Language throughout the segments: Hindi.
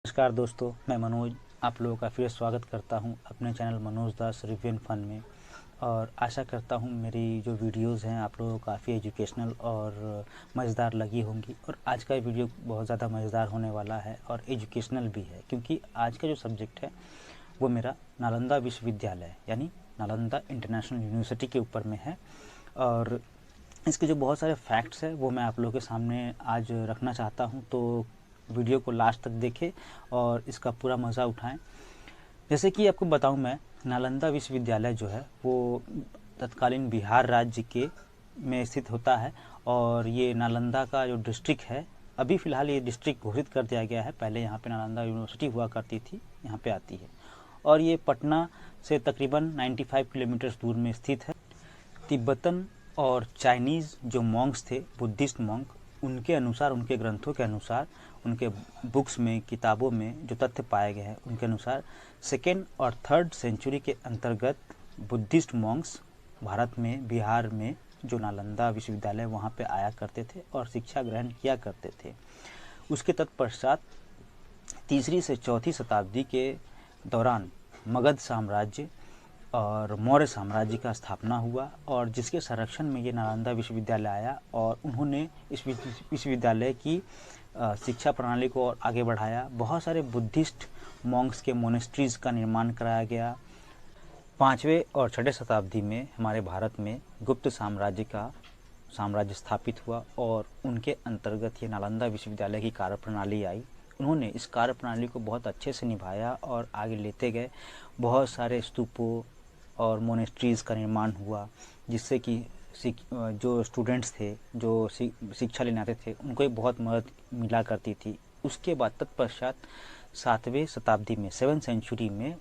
नमस्कार दोस्तों, मैं मनोज आप लोगों का फिर स्वागत करता हूं अपने channel Manoj Das review and fun में। और आशा करता हूं मेरी जो वीडियोस हैं आप लोगों को काफ़ी एजुकेशनल और मज़ेदार लगी होंगी। और आज का वीडियो बहुत ज़्यादा मज़ेदार होने वाला है और एजुकेशनल भी है, क्योंकि आज का जो सब्जेक्ट है वो मेरा नालंदा विश्वविद्यालय यानी नालंदा इंटरनेशनल यूनिवर्सिटी के ऊपर में है। और इसके जो बहुत सारे फैक्ट्स हैं वो मैं आप लोगों के सामने आज रखना चाहता हूं, तो वीडियो को लास्ट तक देखें और इसका पूरा मज़ा उठाएं। जैसे कि आपको बताऊं, मैं नालंदा विश्वविद्यालय जो है वो तत्कालीन बिहार राज्य के में स्थित होता है। और ये नालंदा का जो डिस्ट्रिक्ट है, अभी फ़िलहाल ये डिस्ट्रिक्ट घोषित कर दिया गया है, पहले यहाँ पे नालंदा यूनिवर्सिटी हुआ करती थी, यहाँ पे आती है। और ये पटना से तकरीबन 95 किलोमीटर दूर में स्थित है। तिब्बतन और चाइनीज़ जो मॉन्क्स थे, बुद्धिस्ट मॉन्क, उनके अनुसार, उनके ग्रंथों के अनुसार, उनके बुक्स में, किताबों में जो तथ्य पाए गए हैं उनके अनुसार सेकेंड और थर्ड सेंचुरी के अंतर्गत बुद्धिस्ट मॉन्क्स भारत में, बिहार में जो नालंदा विश्वविद्यालय वहाँ पे आया करते थे और शिक्षा ग्रहण किया करते थे। उसके तत्पश्चात तीसरी से चौथी शताब्दी के दौरान मगध साम्राज्य और मौर्य साम्राज्य का स्थापना हुआ, और जिसके संरक्षण में ये नालंदा विश्वविद्यालय आया। और उन्होंने इस विश्वविद्यालय की शिक्षा प्रणाली को और आगे बढ़ाया। बहुत सारे बुद्धिस्ट मॉन्क्स के मोनेस्ट्रीज़ का निर्माण कराया गया। 5वें और 6ठे शताब्दी में हमारे भारत में गुप्त साम्राज्य का साम्राज्य स्थापित हुआ और उनके अंतर्गत ये नालंदा विश्वविद्यालय की कार्यप्रणाली आई। उन्होंने इस कार्यप्रणाली को बहुत अच्छे से निभाया और आगे लेते गए। बहुत सारे स्तूपों और मोनेस्ट्रीज़ का निर्माण हुआ, जिससे कि जो स्टूडेंट्स थे, जो शिक्षा लेने आते थे, उनको भी बहुत मदद मिला करती थी। उसके बाद तत्पश्चात 7वें शताब्दी में, 7th सेंचुरी में,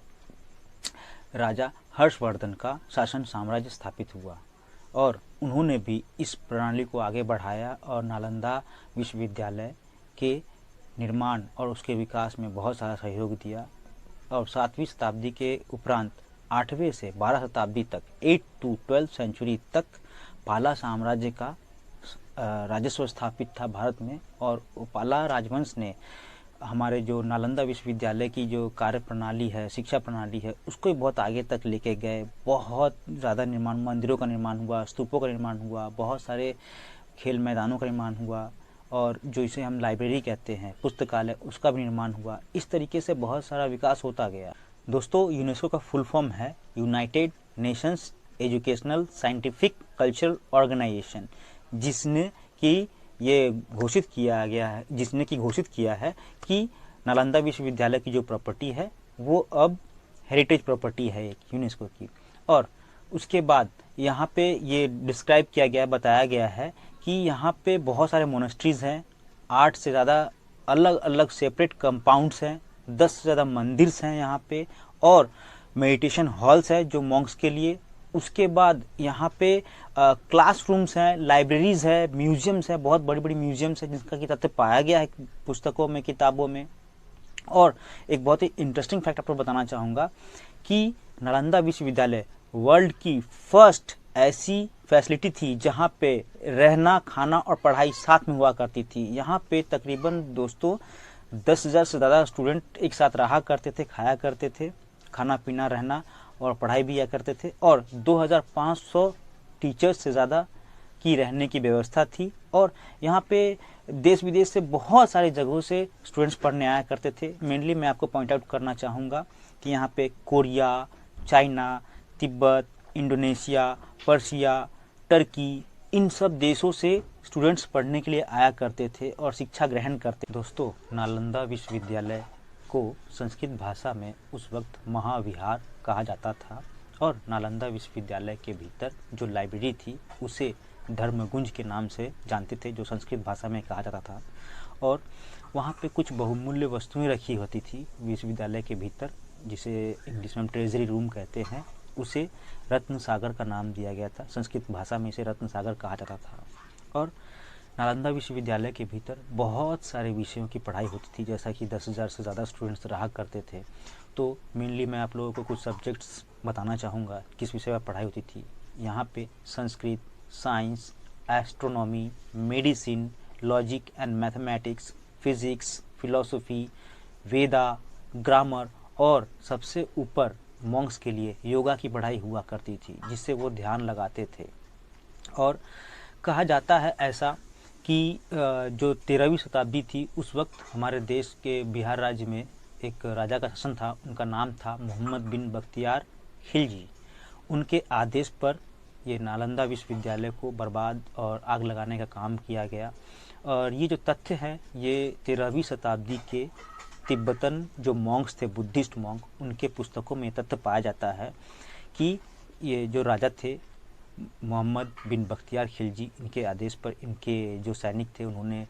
राजा हर्षवर्धन का शासन साम्राज्य स्थापित हुआ और उन्होंने भी इस प्रणाली को आगे बढ़ाया और नालंदा विश्वविद्यालय के निर्माण और उसके विकास में बहुत सारा सहयोग दिया। और 7वीं शताब्दी के उपरांत 8वें से 12 शताब्दी तक, 8 to 12 सेंचुरी तक पाला साम्राज्य का राजस्व स्थापित था भारत में। और पाला राजवंश ने हमारे जो नालंदा विश्वविद्यालय की जो कार्य प्रणाली है, शिक्षा प्रणाली है, उसको बहुत आगे तक लेके गए। बहुत ज़्यादा निर्माण, मंदिरों का निर्माण हुआ, स्तूपों का निर्माण हुआ, बहुत सारे खेल मैदानों का निर्माण हुआ, और जो इसे हम लाइब्रेरी कहते हैं, पुस्तकालय, उसका भी निर्माण हुआ। इस तरीके से बहुत सारा विकास होता गया। दोस्तों, यूनेस्को का फुल फॉर्म है United Nations Educational Scientific Cultural Organisation, जिसने कि ये घोषित किया गया है, जिसने कि घोषित किया है कि नालंदा विश्वविद्यालय की जो प्रॉपर्टी है वो अब हेरिटेज प्रॉपर्टी है एक यूनेस्को की। और उसके बाद यहाँ पे ये डिस्क्राइब किया गया, बताया गया है कि यहाँ पे बहुत सारे मोनेस्ट्रीज़ हैं, 8 से ज़्यादा अलग अलग सेपरेट कंपाउंड्स हैं, 10 से ज़्यादा मंदिर्स हैं यहाँ पे, और मेडिटेशन हॉल्स है जो मॉन्क्स के लिए। उसके बाद यहाँ पे क्लासरूम्स हैं, लाइब्रेरीज़ है, म्यूजियम्स है, बहुत बड़ी बड़ी म्यूजियम्स है जिनका कि तथ्य पाया गया है पुस्तकों में, किताबों में। और एक बहुत ही इंटरेस्टिंग फैक्ट आपको बताना चाहूँगा कि नालंदा विश्वविद्यालय वर्ल्ड की फर्स्ट ऐसी फैसिलिटी थी जहाँ पे रहना, खाना और पढ़ाई साथ में हुआ करती थी। यहाँ पे तकरीबन दोस्तों 10,000 से ज़्यादा स्टूडेंट एक साथ रहा करते थे, खाया करते थे, खाना पीना, रहना और पढ़ाई भी किया करते थे। और 2500 टीचर्स से ज़्यादा की रहने की व्यवस्था थी। और यहाँ पे देश विदेश से बहुत सारी जगहों से स्टूडेंट्स पढ़ने आया करते थे। मेनली मैं आपको पॉइंट आउट करना चाहूँगा कि यहाँ पे Korea, China, Tibet, Indonesia, Persia, Turkey, इन सब देशों से स्टूडेंट्स पढ़ने के लिए आया करते थे और शिक्षा ग्रहण करते। दोस्तों, नालंदा विश्वविद्यालय को संस्कृत भाषा में उस वक्त महाविहार कहा जाता था। और नालंदा विश्वविद्यालय के भीतर जो लाइब्रेरी थी उसे धर्मगुंज के नाम से जानते थे, जो संस्कृत भाषा में कहा जाता था। और वहाँ पे कुछ बहुमूल्य वस्तुएं रखी होती थी विश्वविद्यालय के भीतर, जिसे इंग्लिश में हम ट्रेजरी रूम कहते हैं। उसे रत्न सागर का नाम दिया गया था, संस्कृत भाषा में इसे रत्न सागर कहा जाता था। और नालंदा विश्वविद्यालय के भीतर बहुत सारे विषयों की पढ़ाई होती थी, जैसा कि 10,000 से ज़्यादा स्टूडेंट्स रहा करते थे। तो मेनली मैं आप लोगों को कुछ सब्जेक्ट्स बताना चाहूँगा किस विषय पर पढ़ाई होती थी। यहाँ पे Sanskrit, science, astronomy, medicine, logic and mathematics, physics, philosophy, Veda, grammar और सबसे ऊपर मॉन्क्स के लिए योगा की पढ़ाई हुआ करती थी, जिससे वो ध्यान लगाते थे। और कहा जाता है ऐसा कि जो 13वीं शताब्दी थी, उस वक्त हमारे देश के बिहार राज्य में एक राजा का शासन था। उनका नाम था मोहम्मद बिन बख्तियार खिलजी। उनके आदेश पर ये नालंदा विश्वविद्यालय को बर्बाद और आग लगाने का काम किया गया। और ये जो तथ्य है, ये 13वीं शताब्दी के तिब्बतन जो मॉन्क्स थे, बुद्धिस्ट मॉन्क, उनके पुस्तकों में तथ्य पाया जाता है कि ये जो राजा थे मोहम्मद बिन बख्तियार खिलजी, इनके आदेश पर इनके जो सैनिक थे, उन्होंने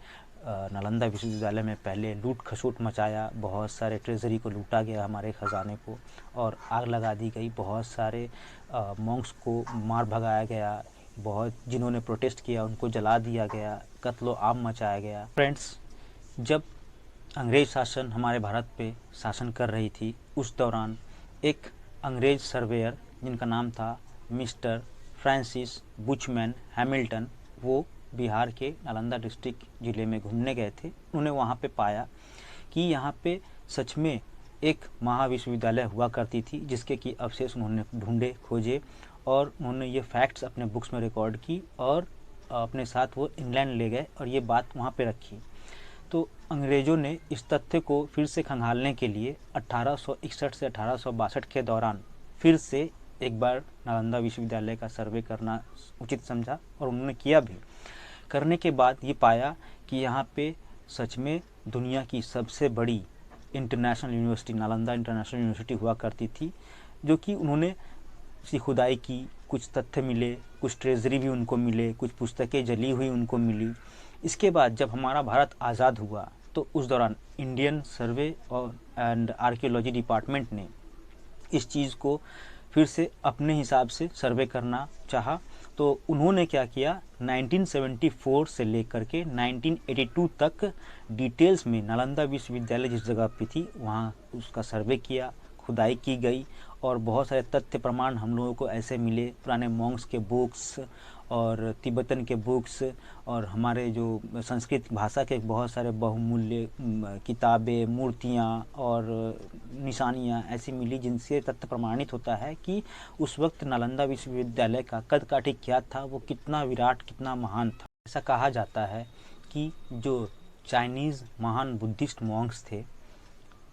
नालंदा विश्वविद्यालय में पहले लूट खसोट मचाया। बहुत सारे ट्रेजरी को लूटा गया, हमारे ख़जाने को, और आग लगा दी गई। बहुत सारे मॉन्क्स को मार भगाया गया। बहुत जिन्होंने प्रोटेस्ट किया उनको जला दिया गया। कत्लो आम मचाया गया। फ्रेंड्स, जब अंग्रेज़ शासन हमारे भारत पे शासन कर रही थी, उस दौरान एक अंग्रेज़ सर्वेयर जिनका नाम था मिस्टर फ्रांसिस बुचमैन हैमिल्टन, वो बिहार के नालंदा डिस्ट्रिक्ट ज़िले में घूमने गए थे। उन्होंने वहाँ पे पाया कि यहाँ पे सच में एक महाविश्वविद्यालय हुआ करती थी, जिसके कि अवशेष उन्होंने ढूंढे, खोजे, और उन्होंने ये फैक्ट्स अपने बुक्स में रिकॉर्ड की और अपने साथ वो इंग्लैंड ले गए और ये बात वहाँ पे रखी। तो अंग्रेज़ों ने इस तथ्य को फिर से खंगालने के लिए 1861 से 1862 के दौरान फिर से एक बार नालंदा विश्वविद्यालय का सर्वे करना उचित समझा, और उन्होंने किया भी। करने के बाद ये पाया कि यहाँ पे सच में दुनिया की सबसे बड़ी international university, Nalanda international university हुआ करती थी, जो कि उन्होंने उसकी खुदाई की, कुछ तथ्य मिले, कुछ ट्रेजरी भी उनको मिले, कुछ पुस्तकें जली हुई उनको मिली। इसके बाद जब हमारा भारत आज़ाद हुआ, तो उस दौरान इंडियन सर्वे और एंड आर्कियोलॉजी डिपार्टमेंट ने इस चीज़ को फिर से अपने हिसाब से सर्वे करना चाहा। तो उन्होंने क्या किया, 1974 से लेकर के 1982 तक डिटेल्स में नालंदा विश्वविद्यालय जिस जगह पे थी वहाँ उसका सर्वे किया, खुदाई की गई, और बहुत सारे तथ्य प्रमाण हम लोगों को ऐसे मिले। पुराने मॉन्क्स के बुक्स और तिब्बतन के बुक्स और हमारे जो संस्कृत भाषा के बहुत सारे बहुमूल्य किताबें, मूर्तियाँ और निशानियाँ ऐसी मिली, जिनसे तथ्य प्रमाणित होता है कि उस वक्त नालंदा विश्वविद्यालय का कद काठी क्या था, वो कितना विराट, कितना महान था। ऐसा कहा जाता है कि जो चाइनीज़ महान बुद्धिस्ट मॉन्क्स थे,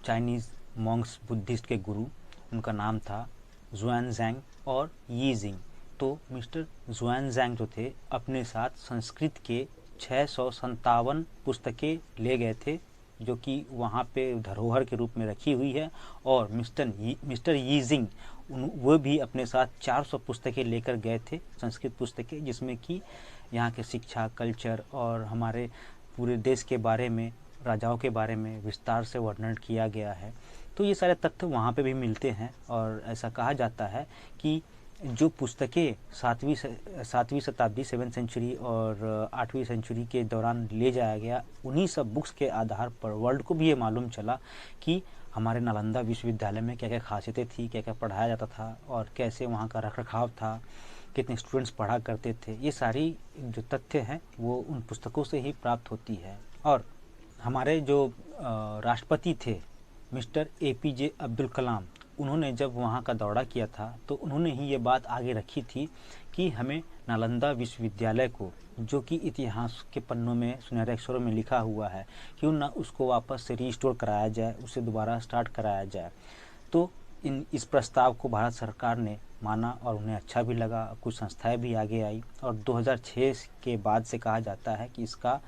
चाइनीज़ मॉन्क्स बुद्धिस्ट के गुरु, उनका नाम था ज़ुआनज़ैंग और यीजिंग। तो मिस्टर ज़ुआनज़ैंग जो थे, अपने साथ संस्कृत के 657 पुस्तकें ले गए थे, जो कि वहाँ पे धरोहर के रूप में रखी हुई है। और मिस्टर यीजिंग वो भी अपने साथ 400 पुस्तकें लेकर गए थे, संस्कृत पुस्तकें, जिसमें कि यहाँ के शिक्षा, कल्चर और हमारे पूरे देश के बारे में, राजाओं के बारे में विस्तार से वर्णन किया गया है। तो ये सारे तथ्य वहाँ पे भी मिलते हैं। और ऐसा कहा जाता है कि जो पुस्तकें 7वीं शताब्दी 7th सेंचुरी और 8वीं सेंचुरी के दौरान ले जाया गया, उन्हीं सब बुक्स के आधार पर वर्ल्ड को भी ये मालूम चला कि हमारे नालंदा विश्वविद्यालय में क्या क्या खासियतें थी, क्या क्या पढ़ाया जाता था और कैसे वहाँ का रखरखाव था, कितने स्टूडेंट्स पढ़ा करते थे। ये सारी जो तथ्य हैं वो उन पुस्तकों से ही प्राप्त होती है। और हमारे जो राष्ट्रपति थे मिस्टर APJ अब्दुल कलाम, उन्होंने जब वहाँ का दौरा किया था तो उन्होंने ही ये बात आगे रखी थी कि हमें नालंदा विश्वविद्यालय को, जो कि इतिहास के पन्नों में सुनहरे अक्षरों में लिखा हुआ है, क्यों ना उसको वापस से रीस्टोर कराया जाए, उसे दोबारा स्टार्ट कराया जाए। तो इस प्रस्ताव को भारत सरकार ने माना और उन्हें अच्छा भी लगा। कुछ संस्थाएं भी आगे आई और 2006 के बाद से कहा जाता है कि इसका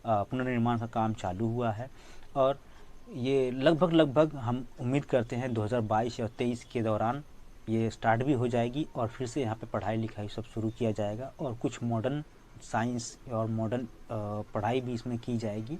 पुनर्निर्माण का काम चालू हुआ है। और ये लगभग हम उम्मीद करते हैं 2022 और 23 के दौरान ये स्टार्ट भी हो जाएगी और फिर से यहाँ पे पढ़ाई लिखाई सब शुरू किया जाएगा और कुछ मॉडर्न साइंस और मॉडर्न पढ़ाई भी इसमें की जाएगी।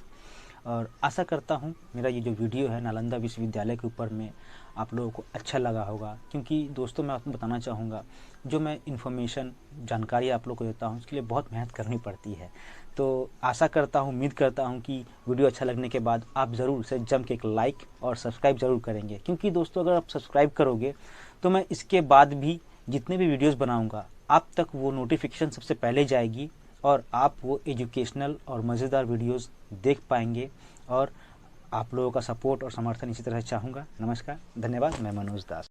और आशा करता हूँ मेरा ये जो वीडियो है नालंदा विश्वविद्यालय के ऊपर में आप लोगों को अच्छा लगा होगा, क्योंकि दोस्तों मैं आपको बताना चाहूँगा, जो मैं इन्फॉर्मेशन जानकारी आप लोगों को देता हूँ उसके लिए बहुत मेहनत करनी पड़ती है। तो आशा करता हूँ, उम्मीद करता हूँ कि वीडियो अच्छा लगने के बाद आप ज़रूर से जम के एक लाइक और सब्सक्राइब ज़रूर करेंगे, क्योंकि दोस्तों अगर आप सब्सक्राइब करोगे तो मैं इसके बाद भी जितने भी वीडियोज़ बनाऊँगा आप तक वो नोटिफिकेशन सबसे पहले जाएगी और आप वो एजुकेशनल और मज़ेदार वीडियोज़ देख पाएंगे और आप लोगों का सपोर्ट और समर्थन इसी तरह चाहूँगा। नमस्कार, धन्यवाद। मैं मनोज दास।